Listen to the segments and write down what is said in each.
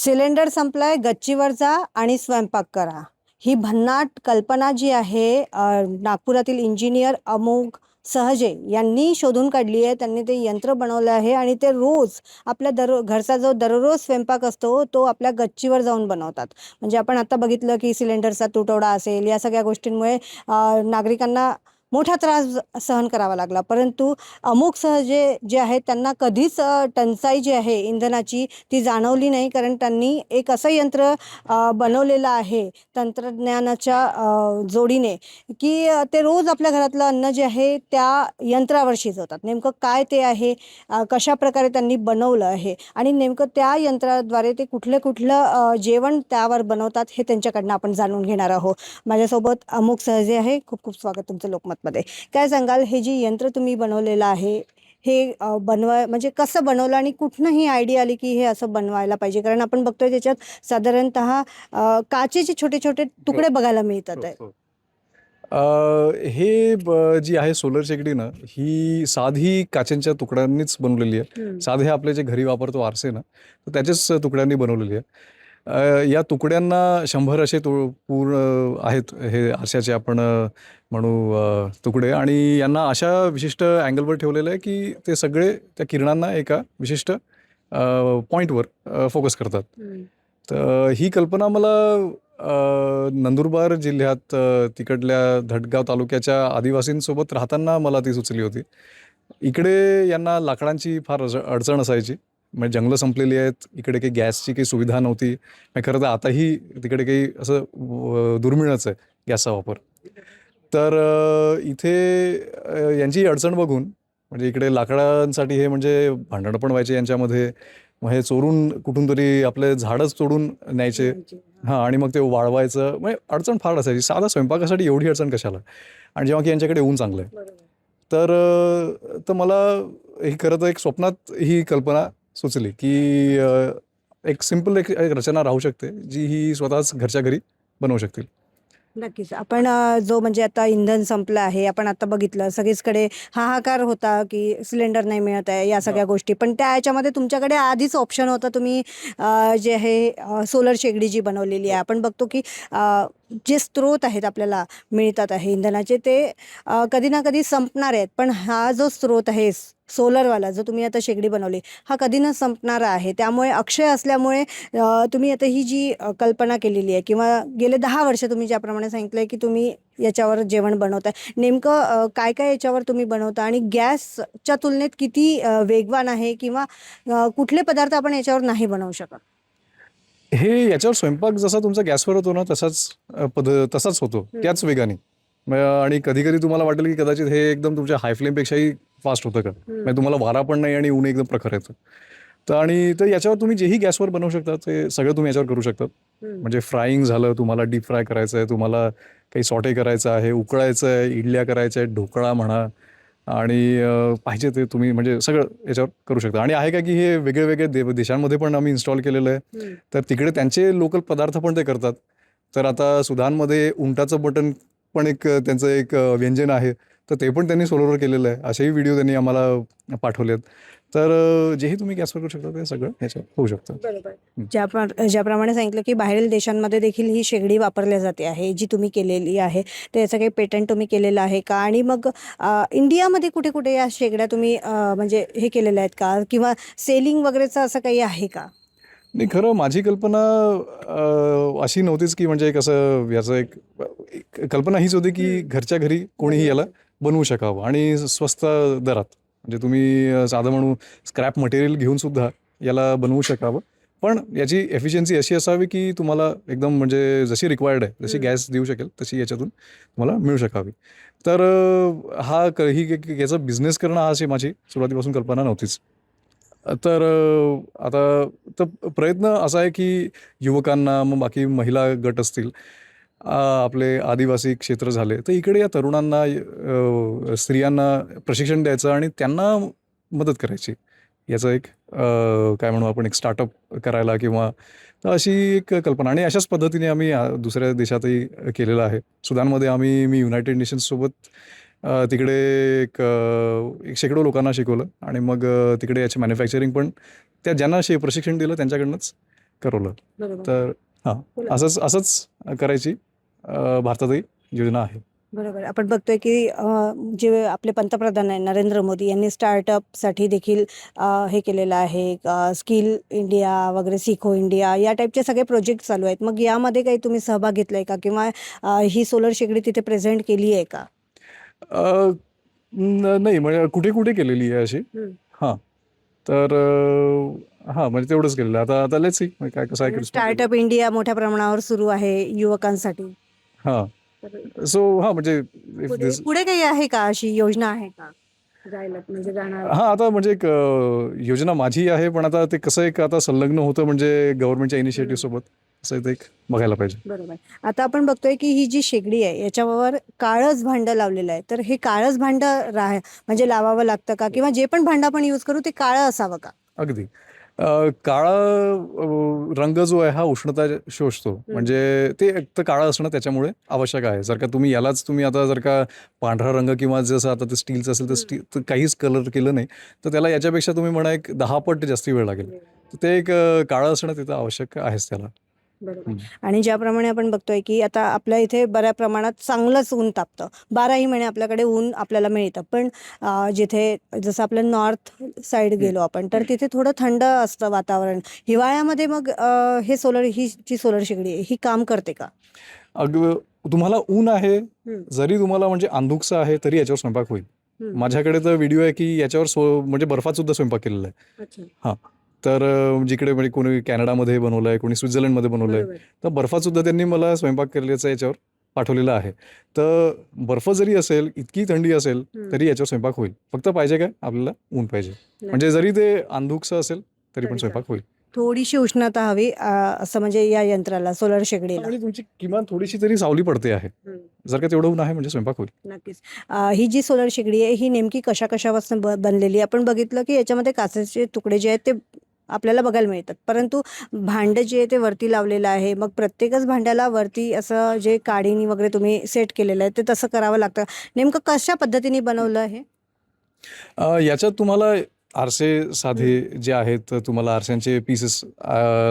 Cylinder संपलाय, गच्चीवर जा आणि स्वयंपाक करा. ही भन्नाट कल्पना जी आहे नागपुरातील इंजिनियर अमोघ सहजे यांनी शोधून काढली आहे. त्यांनी ते यंत्र बनवलं आहे आणि ते रोज आपल्या घरचा जो दररोज स्वयंपाक असतो तो आपल्या गच्चीवर जाऊन बनवतात. म्हणजे आपण आता बघितलं की सिलेंडरचा तुटवडा असेल, या सगळ्या गोष्टींमुळे नागरिकांना मोठा त्रास सहन करावा लागला. परंतु अमोघ सहजे जे आहेत त्यांना कधीच टंचाई जी आहे इंधनाची ती जाणवली नाही, कारण त्यांनी एक असं यंत्र बनवलेलं आहे तंत्रज्ञानाच्या जोडीने, की ते रोज आपल्या घरातलं अन्न जे आहे त्या यंत्रावर शिजवतात. नेमकं काय ते आहे, कशा प्रकारे त्यांनी बनवलं आहे आणि नेमकं त्या यंत्राद्वारे ते कुठलं जेवण त्यावर बनवतात हे त्यांच्याकडनं आपण जाणून घेणार आहोत. माझ्यासोबत अमोघ सहजे आहे. खूप खूप स्वागत तुमचं लोकमतमध्ये. काय सांगाल, हे जे यंत्र तुम्ही बनवलेलं आहे हे म्हणजे कसं बनवलं आणि कुठनं ही आयडिया आली की हे असं बनवायला पाहिजे? कारण आपण बघतोय त्याच्यात साधारणतः काचेचे छोटे छोटे तुकडे बघायला मिळतात आहे. जी आहे सोलर शेगडी ना, ही साधी काचेंच्या तुकड्यांनीच बनवलेली आहे. साधे आपले जे घरी वापरतो आरसे ना, तर त्याच्याच तुकड्यांनी बनवलेली आहे. या तुकड्यांना 100 असे पूर्ण आहेत हे आरशाचे आपण म्हणू तुकडे, आणि यांना अशा विशिष्ट अँगलवर ठेवलेलं आहे की ते सगळे त्या किरणांना एका विशिष्ट पॉईंटवर फोकस करतात. तर ही कल्पना मला नंदुरबार जिल्ह्यात तिकडल्या धडगाव तालुक्याच्या आदिवासींसोबत राहताना मला ती सुचली होती. इकडे यांना लाकडांची फार अडचण असायची. म्हणजे जंगलं संपलेली आहेत, इकडे काही गॅसची काही सुविधा नव्हती. खरं तर आताही तिकडे काही असं दुर्मिळच आहे गॅसचा वापर. तर इथे यांची अडचण बघून, म्हणजे इकडे लाकडांसाठी हे म्हणजे भांडणं पण व्हायचे यांच्यामध्ये. मग हे चोरून कुठून तरी आपले झाडच तोडून न्यायचे. आणि मग ते वाळवायचं, म्हणजे अडचण फार असायची. साधा स्वयंपाकासाठी एवढी अडचण कशाला, आणि जेव्हा की यांच्याकडे ऊन चांगलं आहे. तर मला ही खरं तर एक स्वप्नात ही कल्पना सुचली की एक सिंपल एक रचना राहू शकते जी ही स्वतःच घरच्या घरी बनवू शकतील. नक्कीच. आपण जो म्हणजे आता इंधन संपलं आहे, आपण आता बघितलं सगळीचकडे हाहाकार होता की सिलेंडर नाही मिळत आहे, या सगळ्या गोष्टी. पण त्या ह्याच्यामध्ये तुमच्याकडे आधीच ऑप्शन होतं. तुम्ही जे आहे सोलर शेगडी जी बनवलेली आहे. आपण बघतो की जे स्रोत आहेत आपल्याला मिळतात आहे इंधनाचे, ते कधी ना कधी संपणार आहेत. पण हा जो स्रोत आहे सोलरवाला जो तुम्ही आता शेगडी बनवली, हा कधी न संपणारा आहे. त्यामुळे अक्षय असल्यामुळे तुम्ही आता ही जी कल्पना केलेली आहे, किंवा गेले 10 वर्ष तुम्ही ज्याप्रमाणे सांगितलं की तुम्ही याच्यावर जेवण बनवताय, नेमकं काय काय याच्यावर तुम्ही बनवता आणि गॅसच्या तुलनेत किती वेगवान आहे, किंवा कुठले पदार्थ आपण याच्यावर नाही बनवू शकत? हे याच्यावर स्वयंपाक जसा तुमचा गॅसवर होतो ना, तसाच होतो, त्याच वेगाने. आणि कधी कधी तुम्हाला वाटेल की कदाचित हे एकदम तुमच्या हाय फ्लेमपेक्षाही फास्ट होतं का, म्हणजे तुम्हाला वारा पण नाही आणि ऊन एकदम प्रखर येतं. तर याच्यावर तुम्ही जेही गॅसवर बनवू शकता ते सगळं तुम्ही याच्यावर करू शकता. म्हणजे फ्राईंग झालं, तुम्हाला डीप फ्राय करायचं आहे, तुम्हाला काही सॉटे करायचं आहे, उकळायचं आहे, इडल्या करायच्या आहेत, ढोकळा म्हणा, आणि पाहिजे ते तुम्ही म्हणजे सगळं याच्यावर करू शकता. आणि आहे का की हे वेगळे वेगळे देशांमध्ये पण आम्ही इन्स्टॉल केलेलं आहे. तर तिकडे त्यांचे लोकल पदार्थ पण ते करतात. तर आता सुदानमध्ये उंटाचं बटन पण एक त्यांचं एक व्यंजन आहे, तर ते पण त्यांनी सोलरवर केलेलं आहे. असेही व्हिडिओ त्यांनी आम्हाला पाठवलेत. तर जेही तुम्ही गॅसवर करू शकता ते सगळं ह्याच्यावर होऊ शकतं. बरोबर. ज्याप्रमाणे सांगितलं की बाहेरील देशांमध्ये देखील ही शेगडी वापरल्या जाते आहे, जी तुम्ही केलेली आहे. तर याचं काही पेटंट तुम्ही केलेलं आहे का? आणि मग इंडियामध्ये कुठे कुठे या शेगड्या तुम्ही म्हणजे हे केलेल्या आहेत का, किंवा सेलिंग वगैरेचं असं काही आहे का? नाही, खरं माझी कल्पना अशी नव्हतीच की म्हणजे कसं याचं एक कल्पना हीच होती की घरच्या घरी कोणीही याला बनवू शकावं आणि स्वस्त दरात. म्हणजे तुम्ही साधं म्हणू स्क्रॅप मटेरियल घेऊन सुद्धा याला बनवू शकावं. पण याची एफिशियन्सी अशी असावी की तुम्हाला एकदम म्हणजे जशी रिक्वायर्ड आहे, जशी गॅस देऊ शकेल तशी याच्यातून तुम्हाला मिळू शकावी. तर याचा बिझनेस करणं हा अशी माझी सुरुवातीपासून कल्पना नव्हतीच. तर आता तर प्रयत्न असा आहे की युवकांना, मग बाकी महिला गट असतील, आपले आदिवासी क्षेत्र झाले, तर इकडे या तरुणांना, स्त्रियांना प्रशिक्षण द्यायचं आणि त्यांना मदत करायची. याचं एक काय म्हणू आपण, एक स्टार्टअप करायला, किंवा तर अशी एक कल्पना. आणि अशाच पद्धतीने आम्ही दुसऱ्या देशातही केलेलं आहे. सुदानमध्ये मी युनायटेड नेशन्ससोबत तिकडे एक शेकडो लोकांना शिकवलं, आणि मग तिकडे याची मॅन्युफॅक्चरिंग पण ज्यांना प्रशिक्षण दिलं त्यांच्याकडनंच करवलं. बरोबर. तर हां, बोला. असंच करायची भारतातही योजना आहे. बरोबर. आपण बघतोय की जे आपले पंतप्रधान आहे नरेंद्र मोदी यांनी स्टार्टअपसाठी देखील हे केलेलं आहे, स्किल इंडिया वगैरे, सिखो इंडिया या टाईपचे सगळे प्रोजेक्ट चालू आहेत. मग यामध्ये काही तुम्ही सहभाग घेतलाय का, किंवा ही सोलर शेगडी तिथे प्रेझेंट केली आहे का? अ, नाही म्हणजे कुठे-कुठे केलेली आहे अशी. हां, तर हां, म्हणजे तेवढंच केलेलं आहे. आता आता लेट्स सी काय कसं आहे रिस्पॉन्स येतो. स्टार्टअप इंडिया मोठ्या प्रमाणावर सुरू आहे युवकांसाठी. हां, तर सो हां, म्हणजे इफ पुढे दिस पुढे काही आहे का, अशी योजना आहे का जायला, म्हणजे जाणार? हां, आता म्हणजे एक योजना माझी आहे, पण आता ते कसं एक आता संलग्न होतं म्हणजे गव्हर्नमेंटच्या इनिशिएटिव्हसोबत असं ते एक बघायला पाहिजे. बरोबर. आता आपण बघतोय की ही जी शेगडी आहे याच्यावर काळंच भांडं लावलेलं आहे. तर हे काळंच भांडं म्हणजे लावावं लागतं का, किंवा जे पण भांडं आपण यूज करू ते काळं असावं का? अगदी. काळा रंग जो आहे हा उष्णता शोषतो. म्हणजे ते एक तर काळं असणं त्याच्यामुळे आवश्यक आहे. जर का तुम्ही यालाच तुम्ही आता जर का पांढरा रंग किंवा जसं आता ते स्टीलचं असेल तर तर काहीच कलर केलं नाही, तर त्याला याच्यापेक्षा तुम्ही म्हणा एक 10 पट जास्ती वेळ लागेल. तर ते एक काळं असणं तिथं आवश्यक आहेच त्याला. बरोबर. आणि ज्याप्रमाणे आपण बघतोय की आता आपल्या इथे बऱ्या प्रमाणात चांगलंच ऊन तापतं, 12ही महिने आपल्याकडे ऊन आपल्याला मिळतं. पण जिथे जसं आपलं नॉर्थ साईड गेलो आपण, तर तिथे थोडं थंड असतं वातावरण. हिवाळ्यामध्ये मग ही जी सोलर शेगडी आहे ही काम करते का? अगं तुम्हाला ऊन आहे, हम्म. जरी तुम्हाला म्हणजे अंधुकसं आहे तरी याच्यावर स्वयंपाक होईल. माझ्याकडे तर व्हिडिओ आहे की याच्यावर म्हणजे बर्फात सुद्धा स्वयंपाक केलेला आहे. अच्छा. हां. तर जिकडे म्हणजे कोणी कॅनडामध्ये बनवलं आहे, कोणी स्वित्झर्लंडमध्ये बनवलं आहे. बरोबर. तर बर्फात सुद्धा त्यांनी मला स्वयंपाक केल्याचं याच्यावर पाठवलेलं आहे. तर बर्फ जरी असेल, इतकी थंडी असेल, तरी याच्यावर स्वयंपाक होईल. फक्त पाहिजे काय? आपल्याला ऊन पाहिजे. म्हणजे जरी ते अंधुकसं असेल, तरी पण स्वयंपाक होईल. थोडीशी उष्णता हवी असं, म्हणजे या यंत्राला, सोलर शेगडीला. आणि तुमची किमान थोडीशी तरी सावली पडते आहे. जर का तेवढं ऊन आहे म्हणजे स्वयंपाक होईल. नक्कीच. ही जी सोलर शेगडी आहे ही नेमकी कशापासून बनलेली आहे? आपण बघितलं की याच्यामध्ये काचेचे तुकडे जे आहेत ते आपल्याला बघायला मिळतात, परंतु भांडं जे आहे ते वरती लावलेलं आहे. मग प्रत्येकच भांड्याला वरती असं जे काडीनी वगैरे तुम्ही सेट केलेलं आहे ते तसं करावं लागतं. नेमकं कशा पद्धतीने बनवलं आहे? याच्यात तुम्हाला आरसे साधे जे आहेत, तुम्हाला आरशांचे पीसेस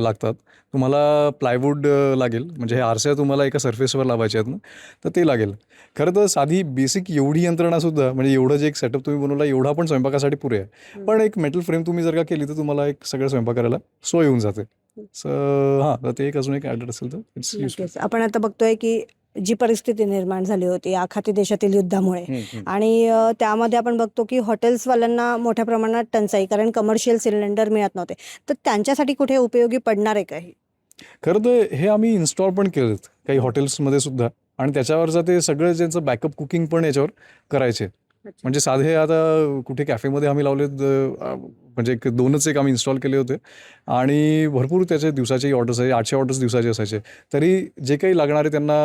लागतात. तुम्हाला प्लायवूड लागेल, म्हणजे हे आरसे तुम्हाला एका सरफेसवर लावायचे आहेत ना, तर ते लागेल. खरं तर साधी बेसिक एवढी यंत्रणासुद्धा, म्हणजे एवढं जे एक सेटअप तुम्ही बनवला एवढा पण स्वयंपाकासाठी पुरे आहे. पण एक मेटल फ्रेम तुम्ही जर का केली तर तुम्हाला एक सगळं स्वयंपाक करायला सोय होऊन जाते. हां, तर ते एक अजून एक ॲडेड असेल तर इट्स युजफुल. नक्कीच. आपण आता बघतोय की जी परिस्थिती निर्माण झाली होती आखाती देशातील युद्धामुळे, आणि त्यामध्ये आपण बघतो की हॉटेल्सवाल्यांना मोठ्या प्रमाणात टंचाई, कारण कमर्शियल सिलेंडर मिळत नव्हते. तर त्यांच्यासाठी कुठे उपयोगी पडणार आहे का हे? खरं तर हे आम्ही इन्स्टॉल पण केलेत काही हॉटेल्समध्ये सुद्धा, आणि त्याच्यावरचं ते सगळं ज्यांचं बॅकअप कुकिंग पण याच्यावर करायचे. म्हणजे साधे आता कुठे कॅफेमध्ये आम्ही लावलेत, म्हणजे एक 2च आम्ही इन्स्टॉल केले होते, आणि भरपूर त्याचे दिवसाचे ऑर्डर्स आहे, 800 ऑर्डर्स दिवसाचे असायचे. तरी जे काही लागणारे त्यांना,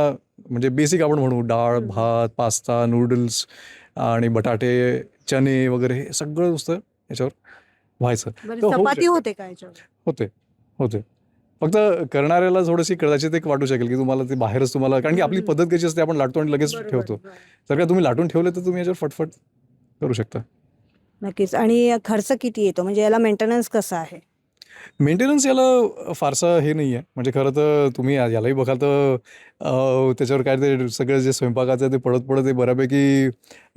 म्हणजे बेसिक आपण म्हणू डाळ, भात, पास्ता, नूडल्स आणि बटाटे, चणे वगैरे हे सगळं नुसतं याच्यावर व्हायचं. बरं, तर होऊ चपाती शकतं. होते का याच्यावर? होते. फक्त करणाऱ्याला थोडीशी कदाचित एक वाटू शकेल की तुम्हाला ते बाहेरच तुम्हाला, कारण की आपली पद्धत कशी असते, आपण लाटतो आणि लगेच ठेवतो. जर का तुम्ही लाटून ठेवले तर तुम्ही याच्यावर फटफट करू शकता. नक्कीच. आणि खर्च किती येतो, म्हणजे याला मेंटेनन्स कसं आहे? मेंटेनन्स याला फारसा हे नाही आहे. म्हणजे खरं तर तुम्ही यालाही बघाल तर त्याच्यावर काय ते सगळं जे स्वयंपाकाचं ते पडत ते बऱ्यापैकी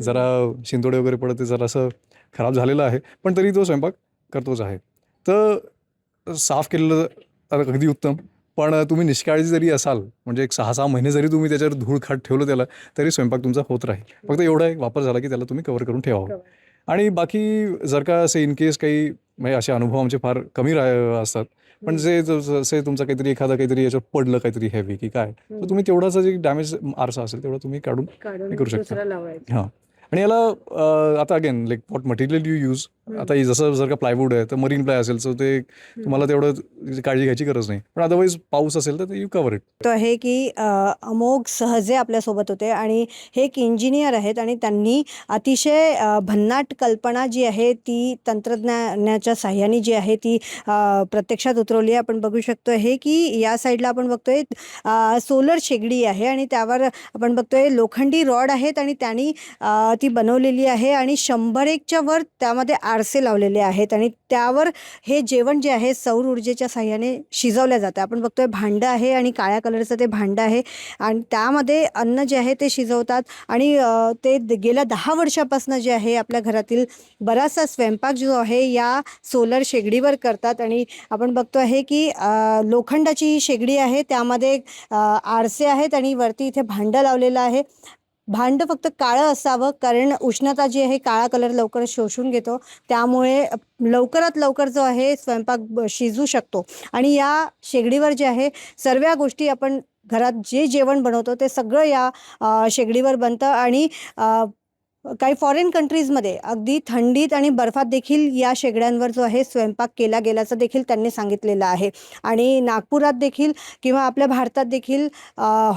जरा शिंतोडे वगैरे पडत ते जरासं खराब झालेलं आहे. पण तरी तो स्वयंपाक करतोच आहे. तर साफ केलेलं तर अगदी उत्तम. पण तुम्ही निष्काळजी जरी असाल, म्हणजे एक 6-6 महिने जरी तुम्ही त्याच्यावर धूळ-खाट ठेवलं त्याला, तरी स्वयंपाक तुमचा होत राहील. फक्त एवढा एक वापर झाला की त्याला तुम्ही कव्हर करून ठेवावं. आणि बाकी जर का असे इन केस काही, म्हणजे असे अनुभव आमचे फार कमी असतात. पण जे जसे तुमचं काहीतरी एखादं काहीतरी याच्यावर पडलं काहीतरी हेवी की काय, तर तुम्ही तेवढाचा जे डॅमेज आरसा असेल तेवढा तुम्ही काढून हे करू शकता. हां. आणि याला आता again like what material you use, आता जसं जर का प्लायवूड आहे तर मरीन प्लाय असेल तर ते तुम्हाला तेवढं काळजी घ्यायची गरज नाही. पण अदरवाईज पाऊस असेल तर यू कव्हर इट. तो आहे की अमोघ सहजे आपल्यासोबत होते, आणि हे एक इंजिनियर आहेत, आणि त्यांनी अतिशय भन्नाट कल्पना जी आहे ती तंत्रज्ञानाच्या साह्याने जी आहे ती प्रत्यक्षात उतरवली आहे. आपण बघू शकतो हे की या साईडला आपण बघतोय सोलर शेगडी आहे, आणि त्यावर आपण बघतोय लोखंडी रॉड आहेत, आणि त्यांनी ती बनवलेली आहे, आणि 100-1च्या वर त्यामध्ये आरसे लावलेले आहेत आणि त्यावर हे जेवण जे आहे सौर ऊर्जेच्या साहाय्याने शिजवलं जातं. आपण बघतोय भांडं आहे आणि काळ्या कलरचं ते भांडं आहे आणि त्यामध्ये अन्न जे आहे ते शिजवतात आणि ते गेल्या 10 वर्षापासून जे आहे आपल्या घरातील बराचसा स्वयंपाक जो आहे या सोलर शेगडीवर करतात. आणि आपण बघतो आहे की लोखंडाची ही शेगडी आहे, त्यामध्ये आरसे आहेत आणि वरती इथे भांडं लावलेलं आहे. भांडं फक्त काळं असावं, कारण उष्णता जी आहे काळा कलर लवकर शोषून घेतो, त्यामुळे लवकरात लवकर जो आहे स्वयंपाक शिजू शकतो. आणि या शेगडीवर जे आहे सर्व गोष्टी आपण घरात जे जेवण बनवतो ते सगळं या शेगडीवर बनतं. आणि काही फॉरेन कंट्रीजमध्ये अगदी थंडीत आणि बर्फात देखील या शेगड्यांवर जो आहे स्वयंपाक केला गेल्याचं देखील त्यांनी सांगितलेलं आहे. आणि नागपुरात देखील किंवा आपल्या भारतात देखील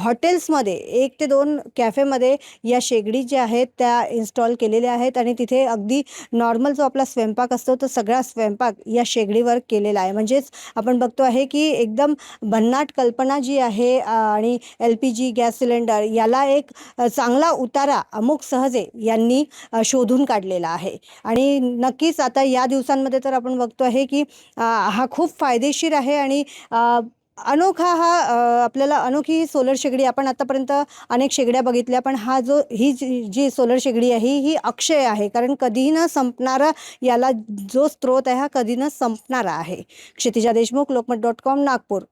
हॉटेल्समध्ये 1 ते 2 कॅफेमध्ये या शेगडी ज्या आहेत त्या इन्स्टॉल केलेल्या आहेत आणि तिथे अगदी नॉर्मल जो आपला स्वयंपाक असतो तो सगळा स्वयंपाक या शेगडीवर केलेला आहे. म्हणजेच आपण बघतो आहे की एकदम भन्नाट कल्पना जी आहे आणि LPG गॅस सिलेंडर याला एक चांगला उतारा अमोघ सहजे यांनी शोधून काढलेला आहे. आणि नक्कीच आता या दिवसांमध्ये तर आपण बघतो आहे की हा खूप फायदेशीर आहे आणि अनोखा हा आपल्याला अनोखी ही सोलर शेगडी, आपण आतापर्यंत अनेक शेगड्या बघितल्या, पण ही जी सोलर शेगडी आहे ही अक्षय आहे, कारण कधीही न संपणारा याला जो स्रोत आहे हा कधी न संपणारा आहे. क्षितिजा देशमुख, लोकमत.com, नागपूर.